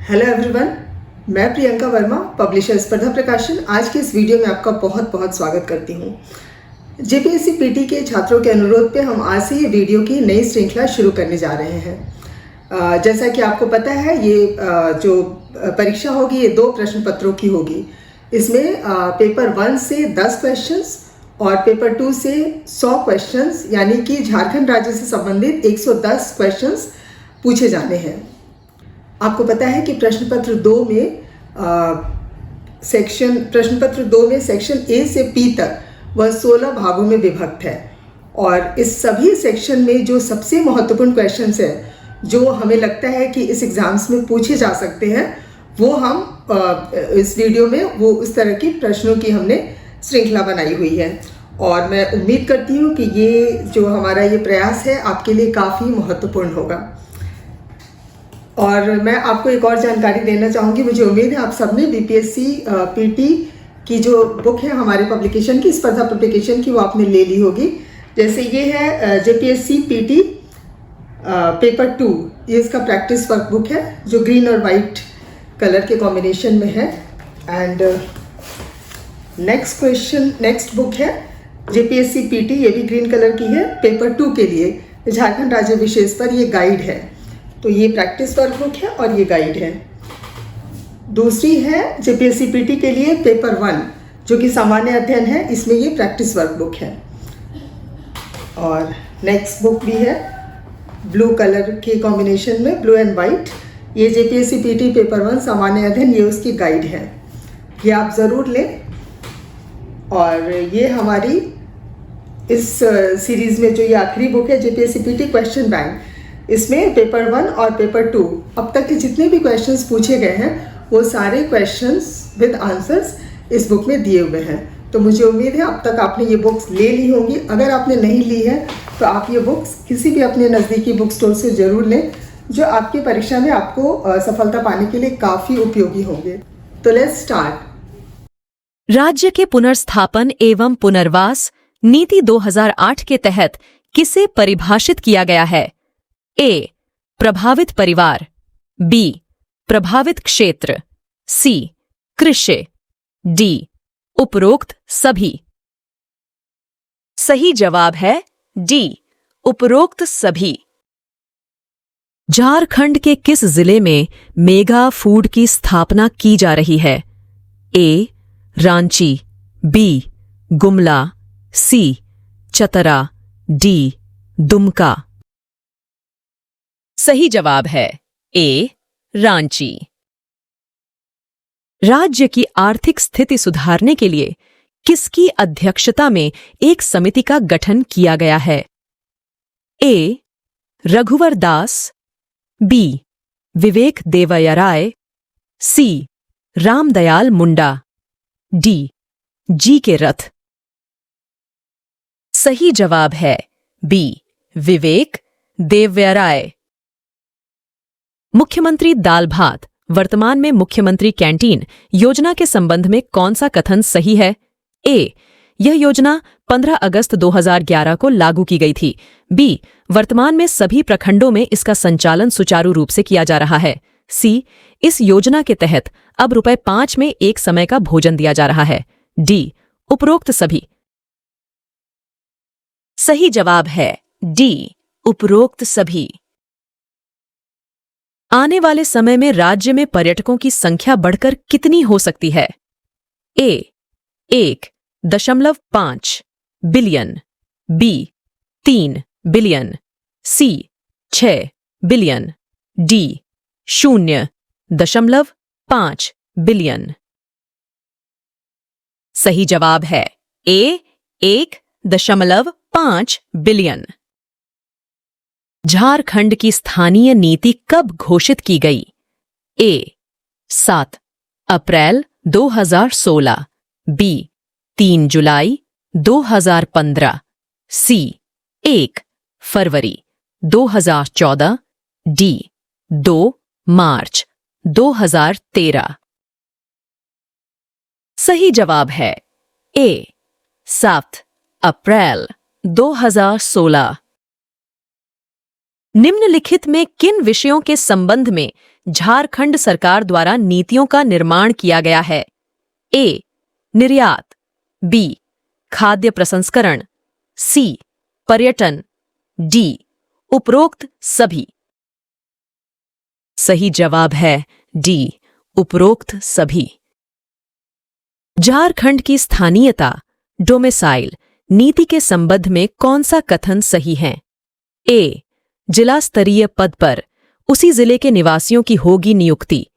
Hello everyone, मैं Priyanka Verma, publisher स्पर्धा प्रकाशन। आज के इस वीडियो में आपका बहुत बहुत स्वागत करती हूँ। जेपीएससी पीटी के छात्रों के अनुरोध पे हम आज से ये वीडियो की नई श्रृंखला शुरू करने जा रहे हैं। जैसा कि आपको पता है, ये जो परीक्षा होगी ये 2 प्रश्न पत्रों की होगी। इसमें पेपर 1 से 10 क्वेश्चंस और पेपर 2 से 100 क्वेश्चंस, यानी कि झारखंड राज्य से संबंधित 110 क्वेश्चंस पूछे जाने हैं। आपको पता है कि प्रश्न पत्र 2 में सेक्शन ए से पी तक वह 16 भागों में विभक्त है और इस सभी सेक्शन में जो सबसे महत्वपूर्ण क्वेश्चंस है, जो हमें लगता है कि इस एग्जाम्स में पूछे जा सकते हैं, वो हम इस वीडियो में वो उस तरह की प्रश्नों की हमने श्रृंखला बनाई हुई है। और मैं उम्मीद करती हूँ कि ये जो हमारा ये प्रयास है आपके लिए काफ़ी महत्वपूर्ण होगा। और मैं आपको एक और जानकारी देना चाहूँगी। मुझे उम्मीद है आप सबने बीपीएससी पीटी की जो बुक है हमारे पब्लिकेशन की, स्पर्धा पब्लिकेशन की, वो आपने ले ली होगी। जैसे ये है जेपीएससी पीटी पेपर 2, ये इसका प्रैक्टिस वर्क बुक है जो ग्रीन और वाइट कलर के कॉम्बिनेशन में है। एंड नेक्स्ट बुक है जेपीएससी पीटी, ये भी ग्रीन कलर की है, पेपर 2 के लिए झारखंड राज्य विशेष पर ये गाइड है। तो ये प्रैक्टिस वर्क बुक है और ये गाइड है। दूसरी है जेपीएससी पीटी के लिए पेपर 1, जो कि सामान्य अध्ययन है, इसमें ये प्रैक्टिस वर्क बुक है। और नेक्स्ट बुक भी है ब्लू कलर के कॉम्बिनेशन में, ब्लू एंड वाइट, ये जेपीएससी पीटी पेपर 1 सामान्य अध्ययन, ये उसकी गाइड है, ये आप ज़रूर लें। और ये हमारी इस सीरीज़ में जो ये आखिरी बुक है जेपीएससी पीटी क्वेश्चन बैंक, इसमें पेपर 1 और पेपर 2 अब तक के जितने भी क्वेश्चंस पूछे गए हैं वो सारे क्वेश्चंस विद आंसर्स इस बुक में दिए हुए हैं। तो मुझे उम्मीद है अब तक आपने ये बुक्स ले ली होंगी। अगर आपने नहीं ली है तो आप ये बुक्स किसी भी अपने नज़दीकी बुक स्टोर से ज़रूर लें, जो आपकी परीक्षा में आपको सफलता पाने के लिए काफ़ी उपयोगी होंगे। तो लेट्स स्टार्ट। राज्य के पुनर्स्थापन एवं पुनर्वास नीति 2008 के तहत किसे परिभाषित किया गया है? ए. प्रभावित परिवार, बी. प्रभावित क्षेत्र, सी. कृषि, डी. उपरोक्त सभी। सही जवाब है डी. उपरोक्त सभी। झारखंड के किस जिले में मेगा फूड की स्थापना की जा रही है? A. Ranchi, B. Gumla, C. Chatra, D. Dumka. सही जवाब है ए. रांची। राज्य की आर्थिक स्थिति सुधारने के लिए किसकी अध्यक्षता में एक समिति का गठन किया गया है? ए. रघुवर दास, बी. विवेक देवराय, सी. रामदयाल मुंडा, डी. जी के रथ। सही जवाब है बी. विवेक देवराय। मुख्यमंत्री दाल भात वर्तमान में मुख्यमंत्री कैंटीन योजना के संबंध में कौन सा कथन सही है? ए. यह योजना 15 अगस्त 2011 को लागू की गई थी। बी. वर्तमान में सभी प्रखंडों में इसका संचालन सुचारू रूप से किया जा रहा है। सी. इस योजना के तहत अब ₹5 में एक समय का भोजन दिया जा रहा है। डी. उपरोक्त सभी। सही जवाब है डी. उपरोक्त सभी। आने वाले समय में राज्य में पर्यटकों की संख्या बढ़कर कितनी हो सकती है? ए. 1.5 बिलियन, बी. 3 बिलियन, सी. 6 बिलियन, डी. 0.5 बिलियन। सही जवाब है ए. 1.5 बिलियन। झारखंड की स्थानीय नीति कब घोषित की गई? ए. 7 अप्रैल 2016, बी. 3 जुलाई 2015, सी. 1 फरवरी 2014, डी. 2 मार्च 2013। सही जवाब है ए. 7 अप्रैल 2016। निम्नलिखित में किन विषयों के संबंध में झारखंड सरकार द्वारा नीतियों का निर्माण किया गया है? ए. निर्यात, बी. खाद्य प्रसंस्करण, सी. पर्यटन, डी. उपरोक्त सभी। सही जवाब है डी. उपरोक्त सभी। झारखंड की स्थानीयता डोमिसाइल नीति के संबंध में कौन सा कथन सही है? ए. जिला स्तरीय पद पर उसी जिले के निवासियों की होगी नियुक्ति,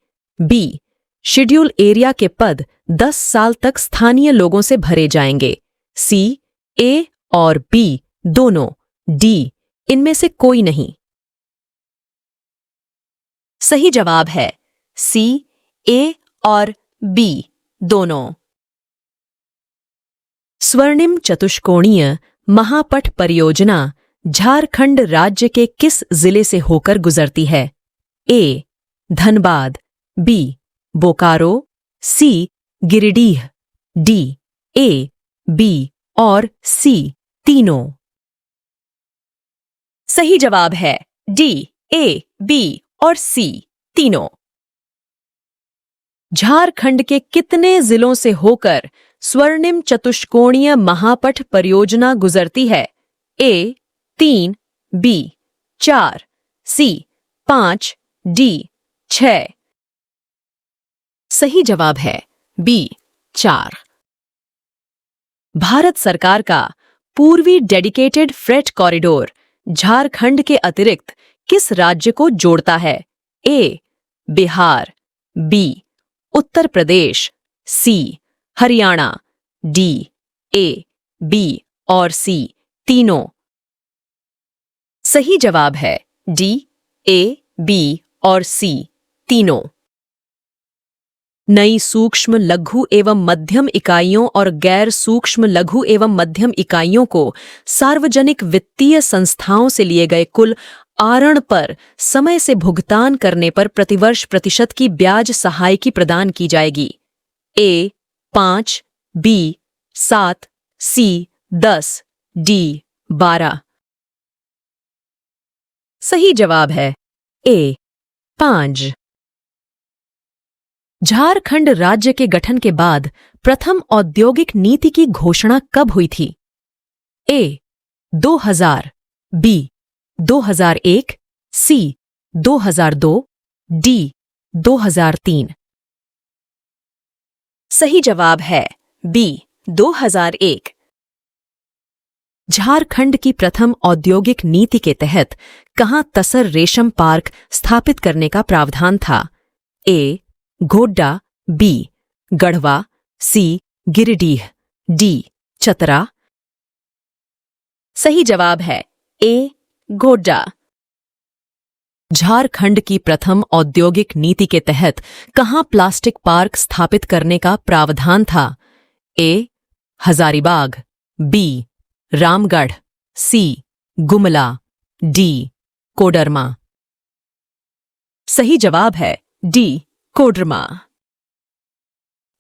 बी. शेड्यूल एरिया के पद 10 साल तक स्थानीय लोगों से भरे जाएंगे, सी. ए और बी दोनों, डी. इनमें से कोई नहीं। सही जवाब है सी. ए और बी दोनों। स्वर्णिम चतुष्कोणीय महापथ परियोजना झारखंड राज्य के किस जिले से होकर गुजरती है? ए. धनबाद, बी. बोकारो, सी. गिरिडीह, डी. ए, बी और सी तीनों। सही जवाब है डी. ए, बी और सी तीनों। झारखंड के कितने जिलों से होकर स्वर्णिम चतुष्कोणीय महापथ परियोजना गुजरती है? ए. 3, बी. 4, सी. 5, डी. 6। सही जवाब है बी. 4। भारत सरकार का पूर्वी डेडिकेटेड फ्रेट कॉरिडोर झारखंड के अतिरिक्त किस राज्य को जोड़ता है? ए. बिहार, बी. उत्तर प्रदेश, सी. हरियाणा, डी. ए, बी और सी तीनों। सही जवाब है डी. ए, बी और सी तीनों। नई सूक्ष्म लघु एवं मध्यम इकाइयों और गैर सूक्ष्म लघु एवं मध्यम इकाइयों को सार्वजनिक वित्तीय संस्थाओं से लिए गए कुल आरण पर समय से भुगतान करने पर प्रतिवर्ष प्रतिशत की ब्याज सहायकी प्रदान की जाएगी। ए. 5, बी. 7, सी. 10, डी. 12। सही जवाब है ए. 5। झारखंड राज्य के गठन के बाद प्रथम औद्योगिक नीति की घोषणा कब हुई थी? ए. 2000, बी. 2001, सी. 2002, डी. 2003। सही जवाब है बी. 2001। झारखंड की प्रथम औद्योगिक नीति के तहत कहां तसर रेशम पार्क स्थापित करने का प्रावधान था? ए. गोड्डा, बी. गढ़वा, सी. गिरिडीह, डी. चतरा। सही जवाब है ए. गोड्डा। झारखंड की प्रथम औद्योगिक नीति के तहत कहां प्लास्टिक पार्क स्थापित करने का प्रावधान था? ए. हजारीबाग, बी. रामगढ़, सी. गुमला, डी. कोडरमा। सही जवाब है डी. कोडरमा।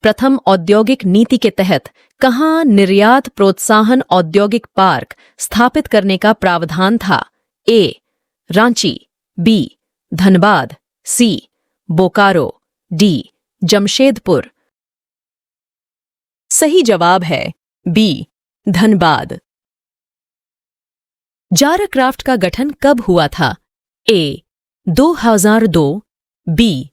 प्रथम औद्योगिक नीति के तहत कहां निर्यात प्रोत्साहन औद्योगिक पार्क स्थापित करने का प्रावधान था? ए. रांची, बी. धनबाद, सी. बोकारो, डी. जमशेदपुर। सही जवाब है बी. धनबाद। जाराक्राफ्ट का गठन कब हुआ था? ए. 2002, बी.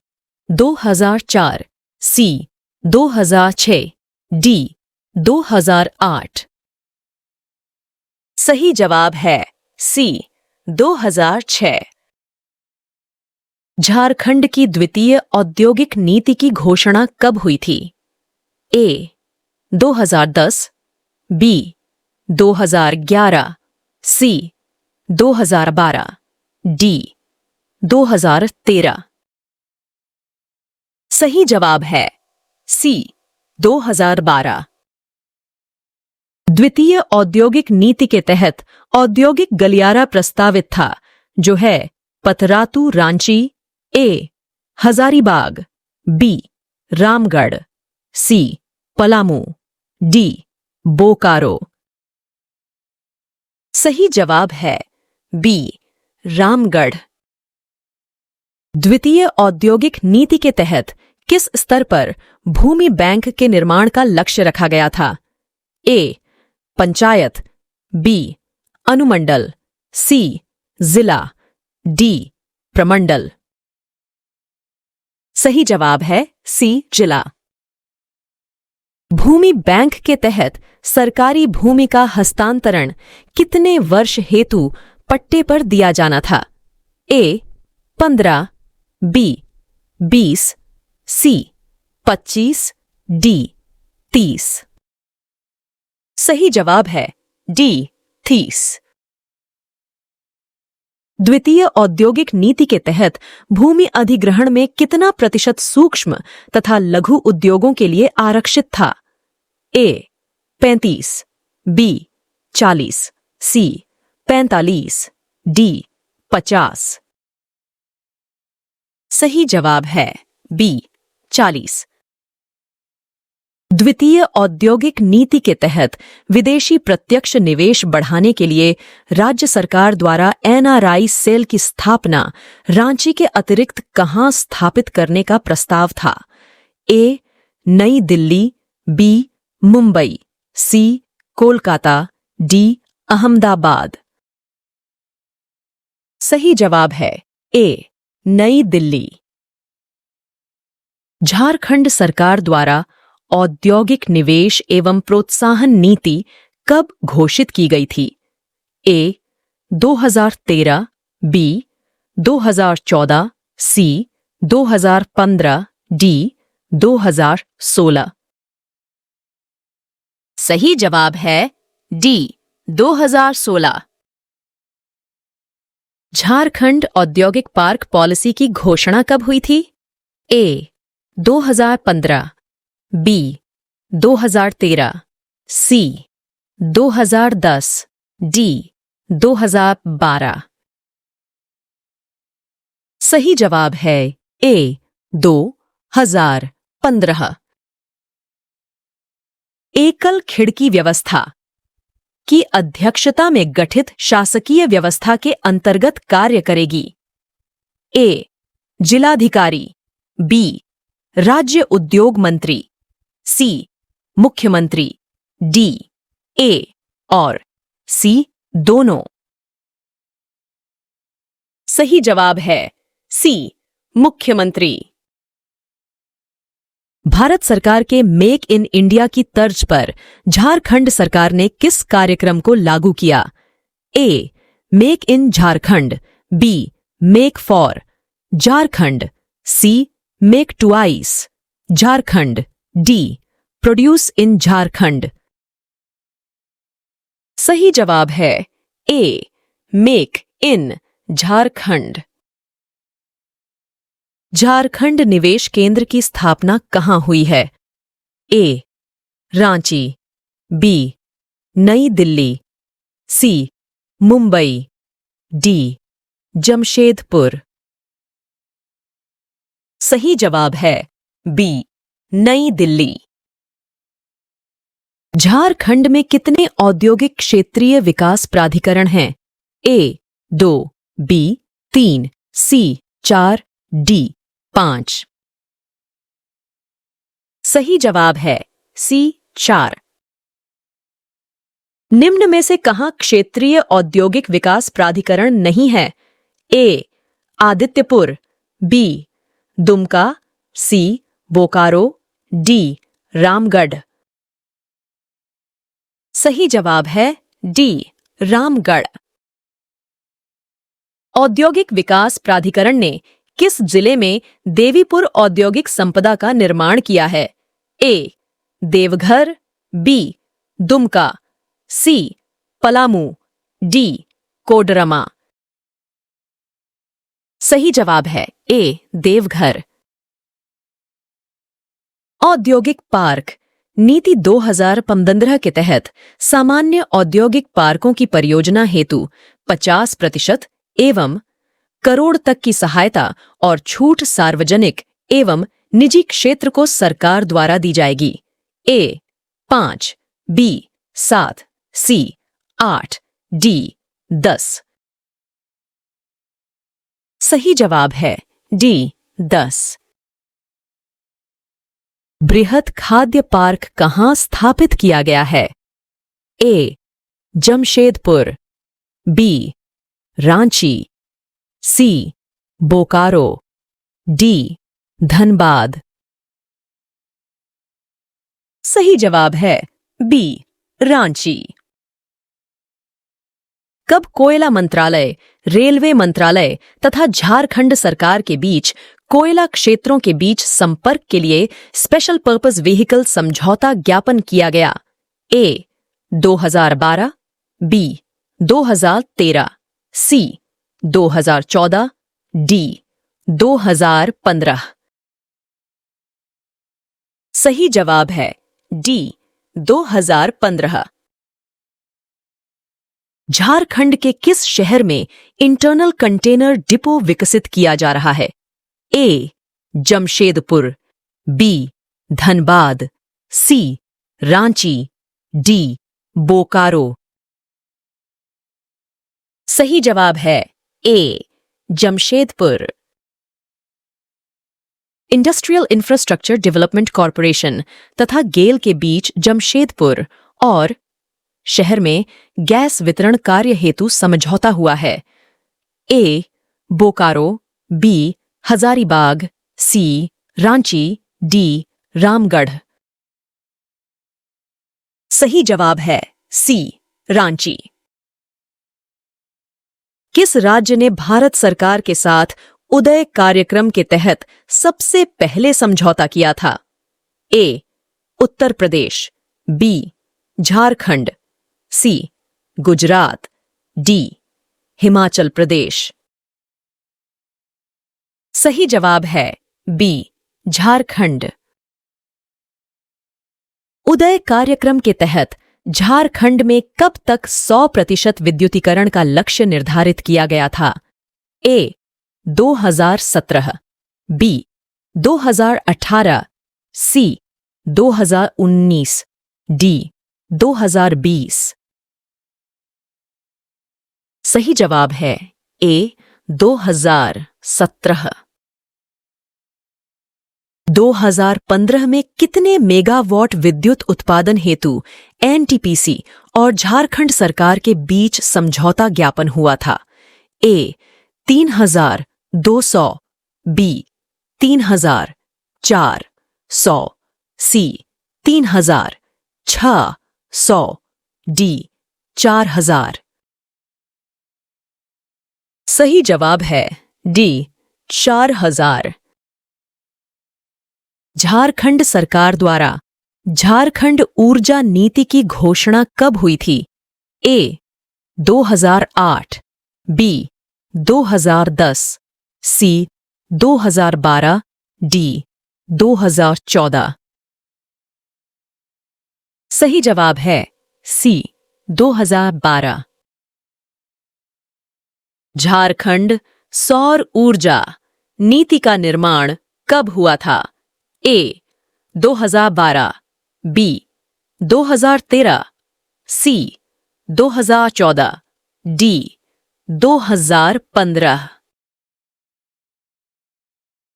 2004, सी. 2006, डी. 2008। सही जवाब है सी. 2006। झारखंड की द्वितीय औद्योगिक नीति की घोषणा कब हुई थी? ए. 2010, बी. 2011, सी. 2012, डी. 2013। सही जवाब है सी. 2012। द्वितीय औद्योगिक नीति के तहत औद्योगिक गलियारा प्रस्तावित था, जो है पतरातू रांची, ए. हजारीबाग, बी. रामगढ़, सी. पलामू, डी. बोकारो। सही जवाब है बी. रामगढ़। द्वितीय औद्योगिक नीति के तहत किस स्तर पर भूमि बैंक के निर्माण का लक्ष्य रखा गया था? ए. पंचायत, बी. अनुमंडल, सी. जिला, डी. प्रमंडल। सही जवाब है सी. जिला। भूमि बैंक के तहत सरकारी भूमि का हस्तांतरण कितने वर्ष हेतु पट्टे पर दिया जाना था? ए. 15, बी. 20, सी. 25, डी. 30। सही जवाब है डी. 30। द्वितीय औद्योगिक नीति के तहत भूमि अधिग्रहण में कितना प्रतिशत सूक्ष्म तथा लघु उद्योगों के लिए आरक्षित था? ए. 35, बी. 40, सी. 45, डी. 50। सही जवाब है बी. 40। द्वितीय औद्योगिक नीति के तहत विदेशी प्रत्यक्ष निवेश बढ़ाने के लिए राज्य सरकार द्वारा एनआरआई सेल की स्थापना रांची के अतिरिक्त कहां स्थापित करने का प्रस्ताव था? ए. नई दिल्ली, बी. मुंबई, सी. कोलकाता, डी. अहमदाबाद। सही जवाब है ए. नई दिल्ली। झारखंड सरकार द्वारा औद्योगिक निवेश एवं प्रोत्साहन नीति कब घोषित की गई थी? ए. 2013, बी. 2014, सी. 2015, डी. 2016। सही जवाब है डी. 2016। झारखंड औद्योगिक पार्क पॉलिसी की घोषणा कब हुई थी? ए. 2015, बी. 2013, सी. 2010, डी. 2012। सही जवाब है ए. 2015। एकल खिड़की व्यवस्था की अध्यक्षता में गठित शासकीय व्यवस्था के अंतर्गत कार्य करेगी? ए. जिलाधिकारी, बी. राज्य उद्योग मंत्री, सी. मुख्यमंत्री, डी. ए और सी. दोनों। सही जवाब है सी. मुख्यमंत्री। भारत सरकार के मेक इन इंडिया की तर्ज पर झारखंड सरकार ने किस कार्यक्रम को लागू किया? A. Make in Jharkhand, B. Make for Jharkhand, C. Make twice Jharkhand, D. Produce in Jharkhand. सही जवाब है A. Make in Jharkhand. Jharkhand निवेश केंद्र की स्थापना कहां हुई है? A. Ranchi, B. New Delhi, C. Mumbai, D. Jamshedpur. सही जवाब है बी. नई दिल्ली। झारखंड में कितने औद्योगिक क्षेत्रीय विकास प्राधिकरण हैं? ए. 2, बी. 3, सी. 4, डी. 5। सही जवाब है सी. 4। निम्न में से कहां क्षेत्रीय औद्योगिक विकास प्राधिकरण नहीं है? ए. आदित्यपुर, बी. दुमका, सी. बोकारो, डी. रामगढ़। सही जवाब है डी. रामगढ़। औद्योगिक विकास प्राधिकरण ने किस जिले में देवीपुर औद्योगिक संपदा का निर्माण किया है? ए. देवघर, बी. दुमका, सी. पलामू, डी. कोडरमा। सही जवाब है ए. देवघर। औद्योगिक पार्क नीति 2015 के तहत सामान्य औद्योगिक पार्कों की परियोजना हेतु 50% एवं करोड़ तक की सहायता और छूट सार्वजनिक एवं निजी क्षेत्र को सरकार द्वारा दी जाएगी। ए. 5, बी. 7, सी. 8, डी. 10। सही जवाब है डी 10। बृहत खाद्य पार्क कहाँ स्थापित किया गया है? A Jamshedpur, B Ranchi, C Bokaro, D Dhanbad. सही जवाब है बी रांची। कब कोयला मंत्रालय, रेलवे मंत्रालय तथा झारखंड सरकार के बीच कोयला क्षेत्रों के बीच संपर्क के लिए स्पेशल पर्पस व्हीकल समझौता ज्ञापन किया गया? ए 2012, बी 2013, सी 2014, डी 2015। सही जवाब है डी 2015। झारखंड के किस शहर में इंटरनल कंटेनर डिपो विकसित किया जा रहा है? A Jamshedpur, B Dhanbad, C Ranchi, D Bokaro. सही जवाब है A Jamshedpur. Industrial infrastructure development corporation तथा गेल के बीच जमशेदपुर और शहर में गैस वितरण कार्य हेतु समझौता हुआ है। ए बोकारो, बी हजारीबाग, सी रांची, डी रामगढ़। सही जवाब है सी रांची। किस राज्य ने भारत सरकार के साथ उदय कार्यक्रम के तहत सबसे पहले समझौता किया था? ए उत्तर प्रदेश, बी झारखंड, सी गुजरात, डी हिमाचल प्रदेश। सही जवाब है बी झारखंड। उदय कार्यक्रम के तहत झारखंड में कब तक 100% विद्युतीकरण का लक्ष्य निर्धारित किया गया था? ए 2017, बी 2018, सी 2019, डी 2020। सही जवाब है ए 2017। 2015 में कितने मेगावाट विद्युत उत्पादन हेतु एनटीपीसी और झारखंड सरकार के बीच समझौता ज्ञापन हुआ था? ए 3200, बी 3400, सी 3600, डी 4000। सही जवाब है डी 4000। झारखंड सरकार द्वारा झारखंड ऊर्जा नीति की घोषणा कब हुई थी? ए 2008, बी 2010, सी 2012, डी 2014। सही जवाब है सी 2012। झारखंड सौर ऊर्जा नीति का निर्माण कब हुआ था? ए 2012, बी 2013, सी 2014, डी 2015।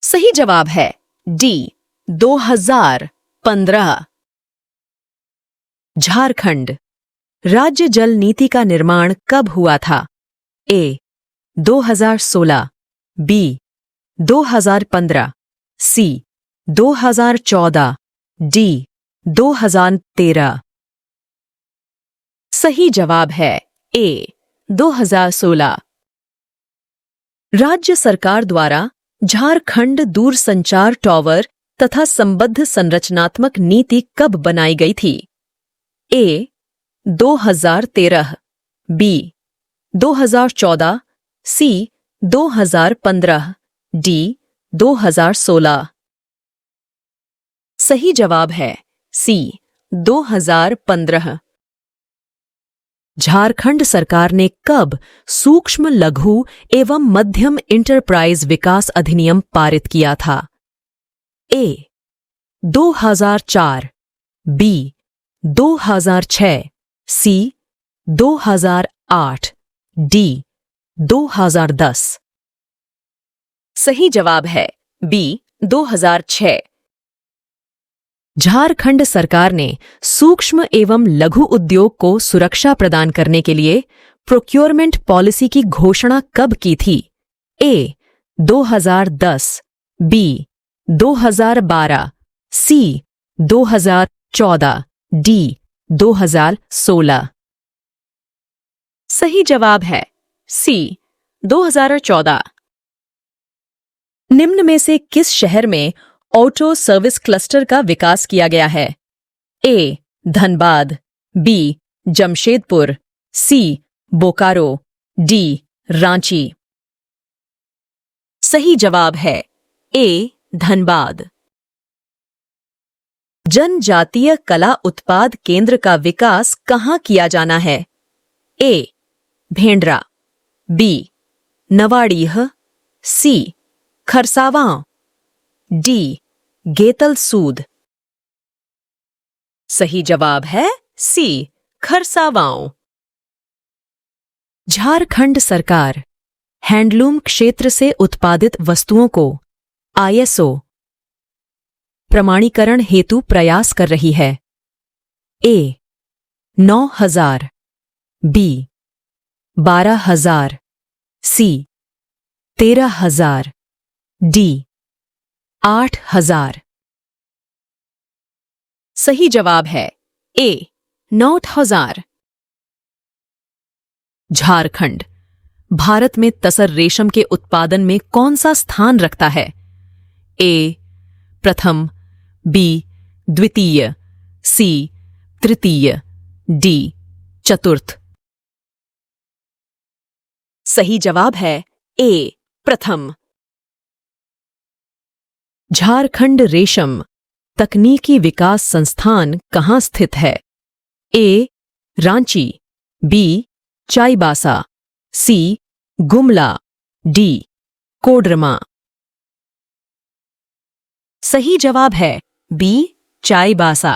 सही जवाब है डी 2015। झारखंड राज्य जल नीति का निर्माण कब हुआ था? ए 2016, बी 2015, सी 2014, डी 2013। सही जवाब है ए 2016। राज्य सरकार द्वारा झारखंड दूरसंचार टावर तथा संबद्ध संरचनात्मक नीति कब बनाई गई थी? ए 2013, बी 2014, सी 2015, डी 2016। सही जवाब है सी 2015। झारखंड सरकार ने कब सूक्ष्म लघु एवं मध्यम इंटरप्राइज विकास अधिनियम पारित किया था? ए 2004, बी 2006, सी 2008, डी 2010। सही जवाब है बी 2006। झारखंड सरकार ने सूक्ष्म एवं लघु उद्योग को सुरक्षा प्रदान करने के लिए प्रोक्योरमेंट पॉलिसी की घोषणा कब की थी? ए 2010, बी 2012, सी 2014, डी 2016। सही जवाब है सी 2014। निम्न में से किस शहर में ऑटो सर्विस क्लस्टर का विकास किया गया है? ए धनबाद, बी जमशेदपुर, सी बोकारो, डी रांची। सही जवाब है ए धनबाद। जनजातीय कला उत्पाद केंद्र का विकास कहाँ किया जाना है? ए भेंडरा, बी नवाडीह, सी खरसावां, डी गेतलसूद। सही जवाब है सी खरसावां। झारखंड सरकार हैंडलूम क्षेत्र से उत्पादित वस्तुओं को आईएसओ प्रमाणीकरण हेतु प्रयास कर रही है। ए 9000, बी 12000, सी 13000, डी 8000। सही जवाब है ए 9000। झारखंड भारत में तसर रेशम के उत्पादन में कौन सा स्थान रखता है? ए प्रथम, बी द्वितीय, सी तृतीय, डी चतुर्थ। सही जवाब है ए प्रथम। झारखंड रेशम तकनीकी विकास संस्थान कहाँ स्थित है? A Ranchi, B Chaibasa, C Gumla, D Koderma. सही जवाब है बी चाईबासा।